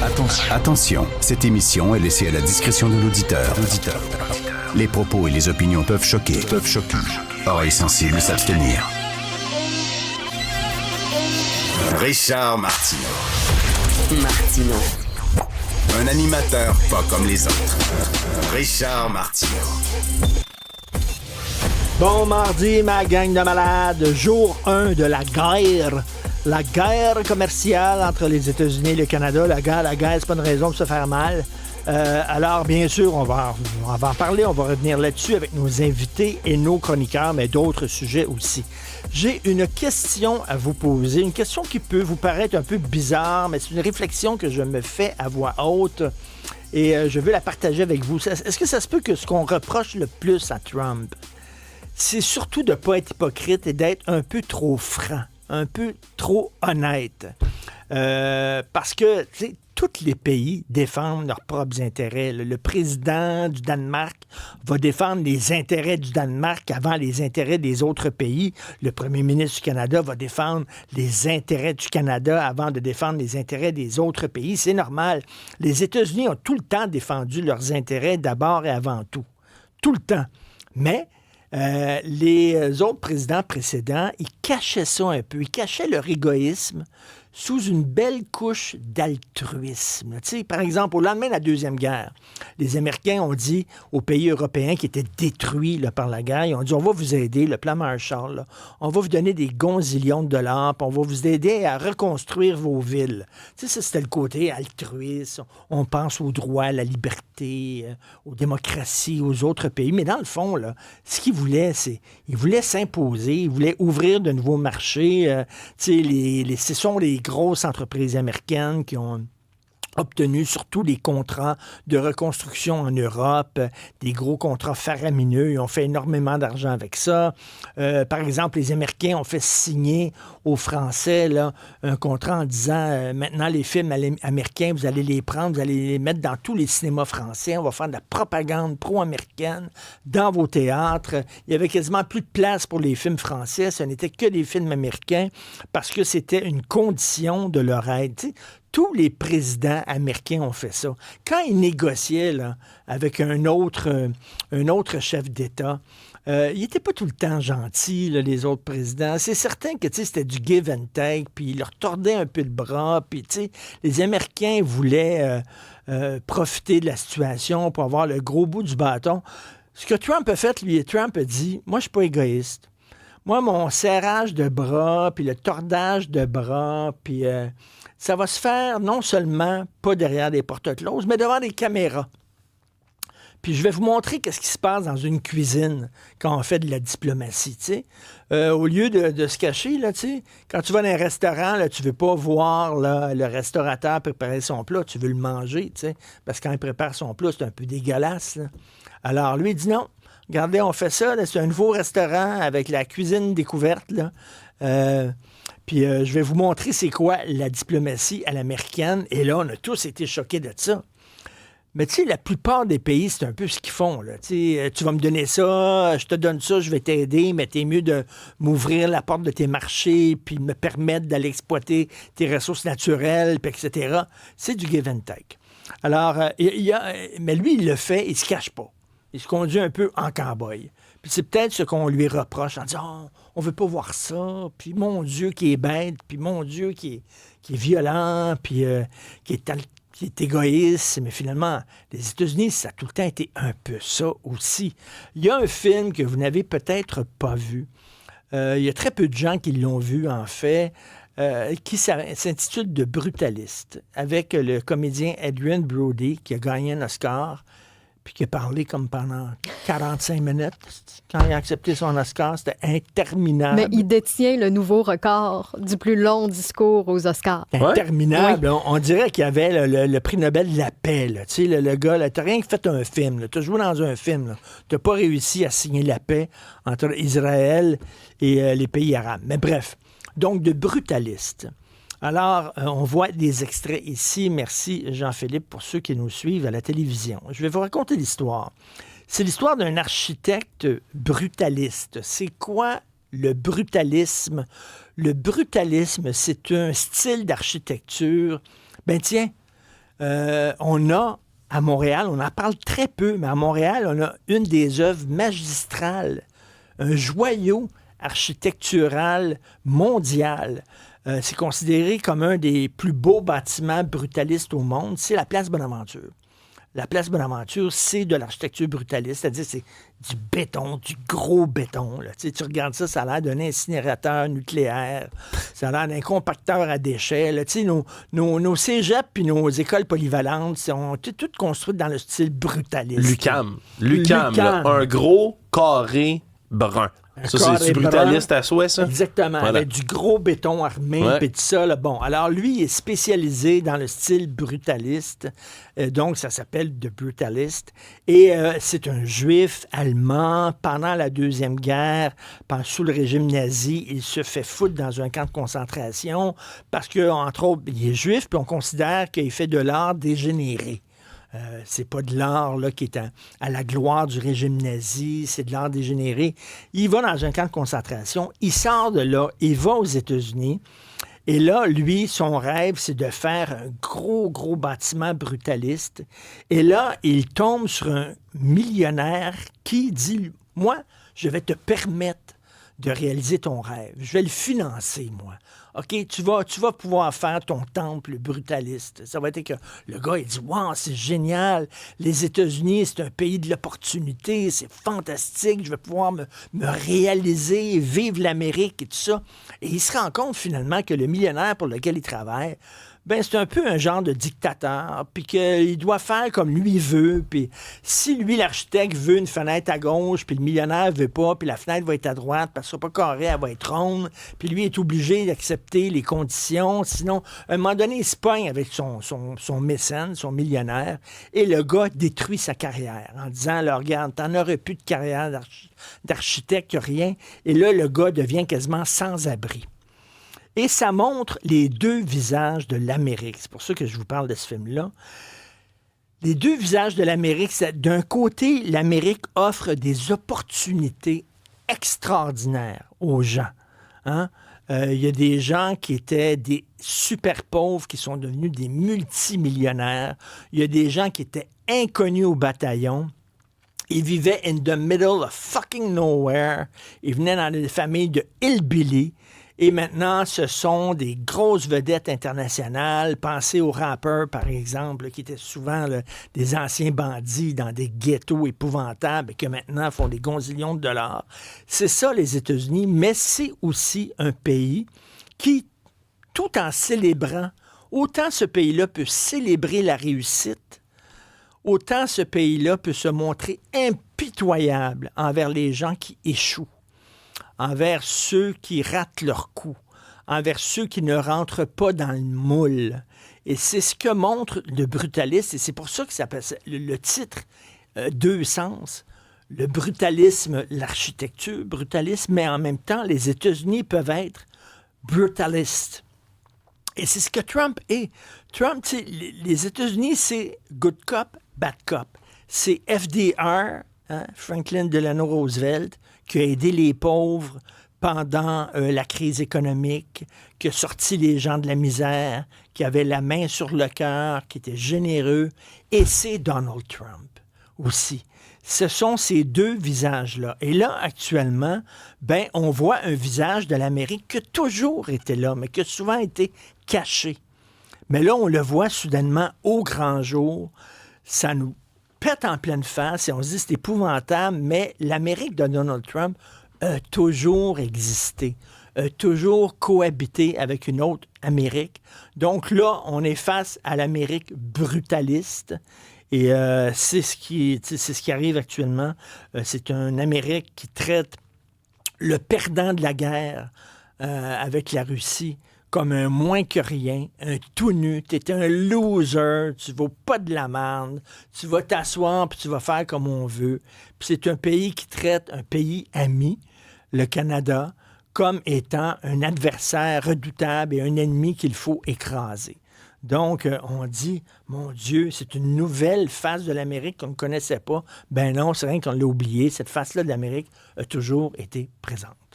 Attention, cette émission est laissée à la discrétion de l'auditeur. Les propos et les opinions peuvent choquer. Oreilles sensibles s'abstenir. Richard Martineau. Un animateur pas comme les autres. Richard Martineau. Bon mardi, ma gang de malades. Jour 1 de la guerre. La guerre commerciale entre les États-Unis et le Canada. La guerre, c'est pas une raison de se faire mal. Alors, bien sûr, on va en parler. On va revenir là-dessus avec nos invités et nos chroniqueurs, mais d'autres sujets aussi. J'ai une question à vous poser. Une question qui peut vous paraître un peu bizarre, mais c'est une réflexion que je me fais à voix haute et je veux la partager avec vous. Est-ce que ça se peut que ce qu'on reproche le plus à Trump, c'est surtout de ne pas être hypocrite et d'être un peu trop franc, un peu trop honnête? Parce que, tu sais, tous les pays défendent leurs propres intérêts. Le président du Danemark va défendre les intérêts du Danemark avant les intérêts des autres pays. Le premier ministre du Canada va défendre les intérêts du Canada avant de défendre les intérêts des autres pays. C'est normal. Les États-Unis ont tout le temps défendu leurs intérêts d'abord et avant tout. Tout le temps. Mais les autres présidents précédents, ils cachaient ça un peu. Ils cachaient leur égoïsme sous une belle couche d'altruisme. Tu sais, par exemple, au lendemain de la Deuxième Guerre, les Américains ont dit aux pays européens qui étaient détruits là, par la guerre, ils ont dit, on va vous aider, le plan Marshall, là, on va vous donner des gonzillions de dollars, puis on va vous aider à reconstruire vos villes. Tu sais, ça, c'était le côté altruiste. On pense aux droits, à la liberté, aux démocraties, aux autres pays. Mais dans le fond, là, ce qu'ils voulaient, c'est ils voulaient s'imposer, ils voulaient ouvrir de nouveaux marchés. Tu sais, ce sont les grosses entreprises américaines qui ont obtenu surtout les contrats de reconstruction en Europe, des gros contrats faramineux. Ils ont fait énormément d'argent avec ça. Par exemple, les Américains ont fait signer aux Français là, un contrat en disant maintenant les films américains, vous allez les prendre, vous allez les mettre dans tous les cinémas français. On va faire de la propagande pro-américaine dans vos théâtres. Il y avait quasiment plus de place pour les films français. Ce n'était que des films américains parce que c'était une condition de leur aide. Tu sais, tous les présidents américains ont fait ça. Quand ils négociaient là, avec un autre chef d'État, ils n'étaient pas tout le temps gentils, là, les autres présidents. C'est certain que c'était du give and take, puis ils leur tordaient un peu le bras, puis les Américains voulaient profiter de la situation pour avoir le gros bout du bâton. Ce que Trump a fait, lui, Trump a dit, moi, je suis pas égoïste. Moi, mon serrage de bras, puis le tordage de bras, puis ça va se faire non seulement pas derrière des porte-closes, mais devant des caméras. Puis je vais vous montrer qu'est-ce qui se passe dans une cuisine quand on fait de la diplomatie, tu sais. Au lieu de se cacher, là, tu sais, quand tu vas dans un restaurant, là, tu veux pas voir là, le restaurateur préparer son plat, tu veux le manger, tu sais, parce que quand il prépare son plat, c'est un peu dégueulasse, là. Alors lui, il dit non. Regardez, on fait ça, là, c'est un nouveau restaurant avec la cuisine découverte, là. Puis je vais vous montrer c'est quoi la diplomatie à l'américaine. Et là, on a tous été choqués de ça. Mais tu sais, la plupart des pays, c'est un peu ce qu'ils font. Là. Tu vas me donner ça, je te donne ça, je vais t'aider, mais t'es mieux de m'ouvrir la porte de tes marchés puis me permettre d'aller exploiter tes ressources naturelles, puis etc. C'est du give and take. Alors, mais lui, il le fait, il se cache pas. Il se conduit un peu en cow-boy. Puis c'est peut-être ce qu'on lui reproche en disant oh, on veut pas voir ça, puis mon Dieu qui est bête, puis mon Dieu qui est violent, puis qui est égoïste. Mais finalement, les États-Unis, ça a tout le temps été un peu ça aussi. Il y a un film que vous n'avez peut-être pas vu. Il y a très peu de gens qui l'ont vu, en fait, qui s'intitule De Brutaliste, avec le comédien Adrien Brody, qui a gagné un Oscar, puis qui a parlé comme pendant 45 minutes. Quand il a accepté son Oscar, c'était interminable. Mais il détient le nouveau record du plus long discours aux Oscars. Interminable. Oui. On dirait qu'il y avait le prix Nobel de la paix. Là. Tu sais, le gars, t'as rien que fait un film. Tu as joué dans un film. Tu n'as pas réussi à signer la paix entre Israël et les pays arabes. Mais bref, donc de brutaliste. Alors, on voit des extraits ici. Merci, Jean-Philippe, pour ceux qui nous suivent à la télévision. Je vais vous raconter l'histoire. C'est l'histoire d'un architecte brutaliste. C'est quoi le brutalisme? Le brutalisme, c'est un style d'architecture. Ben tiens, On a, à Montréal, on en parle très peu, mais à Montréal, on a une des œuvres magistrales, un joyau architectural mondial. C'est considéré comme un des plus beaux bâtiments brutalistes au monde. C'est la place Bonaventure. La place Bonaventure, c'est de l'architecture brutaliste, c'est-à-dire c'est du béton, du gros béton. Là. Tu regardes ça, ça a l'air d'un incinérateur nucléaire, ça a l'air d'un compacteur à déchets. Là. Nos cégeps puis nos écoles polyvalentes sont toutes construites dans le style brutaliste. Lucam, là, un gros carré brun. Ça, c'est brutaliste à souhait, ça? Exactement, voilà. Avec du gros béton armé, puis tout ça. Là. Bon, alors lui, il est spécialisé dans le style brutaliste, donc ça s'appelle The Brutalist, et c'est un juif allemand. Pendant la Deuxième Guerre, sous le régime nazi, il se fait foutre dans un camp de concentration parce que, entre autres, il est juif, puis on considère qu'il fait de l'art dégénéré. C'est pas de l'art là, qui est à la gloire du régime nazi, c'est de l'art dégénéré. Il va dans un camp de concentration, il sort de là, il va aux États-Unis, et là, lui, son rêve, c'est de faire un gros bâtiment brutaliste. Et là, il tombe sur un millionnaire qui dit, moi, je vais te permettre de réaliser ton rêve. Je vais le financer, moi. OK, tu vas pouvoir faire ton temple brutaliste. Ça va être que le gars, il dit, wow, c'est génial. Les États-Unis, c'est un pays de l'opportunité. C'est fantastique. Je vais pouvoir me réaliser, vivre l'Amérique et tout ça. Et il se rend compte, finalement, que le millionnaire pour lequel il travaille, ben c'est un peu un genre de dictateur, puis qu'il doit faire comme lui veut, puis si lui, l'architecte, veut une fenêtre à gauche, puis le millionnaire veut pas, puis la fenêtre va être à droite, parce qu'elle sera pas carrée, elle va être ronde, puis lui est obligé d'accepter les conditions, sinon, à un moment donné, il se pogne avec son mécène, son millionnaire, et le gars détruit sa carrière, en disant, là, regarde, t'en aurais plus de carrière d'architecte, rien, et là, le gars devient quasiment sans-abri. Et ça montre les deux visages de l'Amérique. C'est pour ça que je vous parle de ce film-là. Les deux visages de l'Amérique, c'est d'un côté, l'Amérique offre des opportunités extraordinaires aux gens. Hein? Y a des gens qui étaient des super pauvres qui sont devenus des multimillionnaires. Il y a des gens qui étaient inconnus au bataillon. Ils vivaient in the middle of fucking nowhere. Ils venaient dans des familles de hillbilly. Et maintenant, ce sont des grosses vedettes internationales. Pensez aux rappeurs, par exemple, qui étaient souvent des anciens bandits dans des ghettos épouvantables et qui maintenant font des gonzillions de dollars. C'est ça, les États-Unis, mais c'est aussi un pays qui, tout en célébrant, autant ce pays-là peut célébrer la réussite, autant ce pays-là peut se montrer impitoyable envers les gens qui échouent, envers ceux qui ratent leur coup, envers ceux qui ne rentrent pas dans le moule. Et c'est ce que montre le brutaliste, et c'est pour ça que ça s'appelle le titre Deux sens. Le brutalisme, l'architecture brutaliste, mais en même temps, les États-Unis peuvent être brutalistes. Et c'est ce que Trump est. Trump, les États-Unis, c'est good cop, bad cop. C'est FDR, Franklin Delano Roosevelt, qui a aidé les pauvres pendant la crise économique, qui a sorti les gens de la misère, qui avait la main sur le cœur, qui était généreux. Et c'est Donald Trump aussi. Ce sont ces deux visages-là. Et là, actuellement, on voit un visage de l'Amérique qui a toujours été là, mais qui a souvent été caché. Mais là, on le voit soudainement au grand jour. Ça nous pète en pleine face et on se dit c'est épouvantable, mais l'Amérique de Donald Trump a toujours existé, a toujours cohabité avec une autre Amérique. Donc là, on est face à l'Amérique brutaliste et c'est ce qui arrive actuellement. C'est une Amérique qui traite le perdant de la guerre avec la Russie comme un moins que rien, un tout nu, t'es un loser, tu vaux pas de la merde, tu vas t'asseoir puis tu vas faire comme on veut. Puis c'est un pays qui traite un pays ami, le Canada, comme étant un adversaire redoutable et un ennemi qu'il faut écraser. Donc, on dit, mon Dieu, c'est une nouvelle face de l'Amérique qu'on ne connaissait pas. Ben non, c'est rien qu'on l'a oublié. Cette face-là de l'Amérique a toujours été présente.